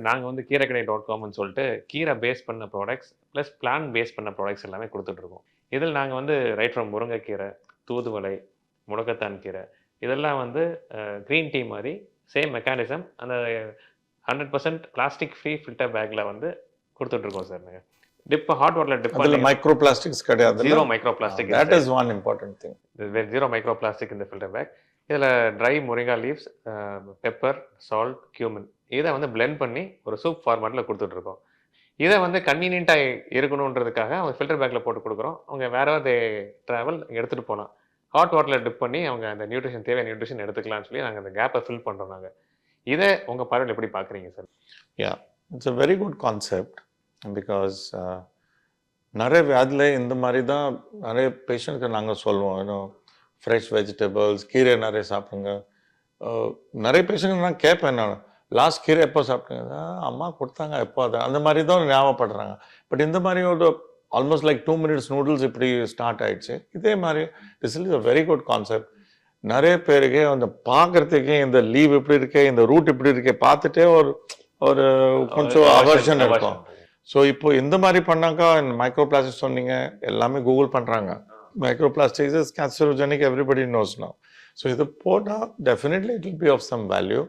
இப்போ நாங்கள் வந்து கீரைக்கடை.comனு சொல்லிட்டு கீரை பேஸ் பண்ண ப்ராடக்ட்ஸ் ப்ளஸ் பிளான் பேஸ் பண்ண ப்ராடக்ட்ஸ் எல்லாமே கொடுத்துட்ருக்கோம். இதில் நாங்கள் வந்து ரைட் ஃப்ரம் முருங்கைக்கீரை, தூதுவளை, முடக்கத்தான் கீரை இதெல்லாம் வந்து க்ரீன் டீ மாதிரி சேம் மெக்கானிசம் அந்த 100% பிளாஸ்டிக் ஃப்ரீ ஃபில்டர் பேக்கில் வந்து கொடுத்துட்ருக்கோம் சார். நாங்கள் ஹாட் வாட்டரில் டிப் அதில் மைக்ரோ பிளாஸ்டிக்ஸ் கிடையாது. Zero micro plastic. That is one important thing. Zero micro plastic இந்த ஃபில்டர் பேக். இதில் dry murunga leaves, pepper, salt, cumin இதை வந்து பிளெண்ட் பண்ணி ஒரு சூப் ஃபார்மேட்டில் கொடுத்துட்ருக்கோம். இதை வந்து கன்வீனியண்ட்டாக இருக்கணுன்றதுக்காக அவங்க ஃபில்டர் பேக்கில் போட்டு கொடுக்குறோம். அவங்க வேற தே ட்ராவல் எடுத்துகிட்டு போகலாம். ஹாட் வாட்டரில் டிப் பண்ணி அவங்க அந்த நியூட்ரிஷன் தேவையான நியூட்ரிஷன் எடுத்துக்கலாம்னு சொல்லி நாங்கள் அந்த கேப்பை ஃபில் பண்ணுறோம். நாங்கள் இதை உங்கள் பார்வையில் எப்படி பார்க்குறீங்க sir? Yeah, it's a very good concept. Because நிறைய வியாதியில் இந்த மாதிரி தான் நிறைய பேஷண்ட்க்கு நாங்கள் சொல்லுவோம். இன்னும் ஃப்ரெஷ் வெஜிடபிள்ஸ், கீரை நிறைய சாப்பிடுங்க. நிறைய பேஷண்ட் நான் கேட்பேன், நான் லாஸ்ட் கீரை எப்போ சாப்பிட்டீங்க? அம்மா கொடுத்தாங்க, எப்போ அது அந்த மாதிரி தான் ஞாபகப்படுறாங்க. பட் இந்த மாதிரி ஒரு ஆல்மோஸ்ட் லைக் 2 minutes நூடுல்ஸ் இப்படி ஸ்டார்ட் ஆயிடுச்சு. இதே மாதிரி this is a very good concept. நிறைய பேருக்கு அந்த பார்க்கறதுக்கே இந்த லீவ் இப்படி இருக்கே, இந்த ரூட் இப்படி இருக்கே பார்த்துட்டே ஒரு ஒரு கொஞ்சம் அவர்ஷன் இருக்கும். ஸோ இப்போ இந்த மாதிரி பண்ணாக்கா இந்த மைக்ரோ பிளாஸ்டிக் சொன்னீங்க, எல்லாமே கூகுள் பண்ணுறாங்க. Micro plastics is cancerogenic, everybody knows now. So இது போட்டால் definitely it will be of some value.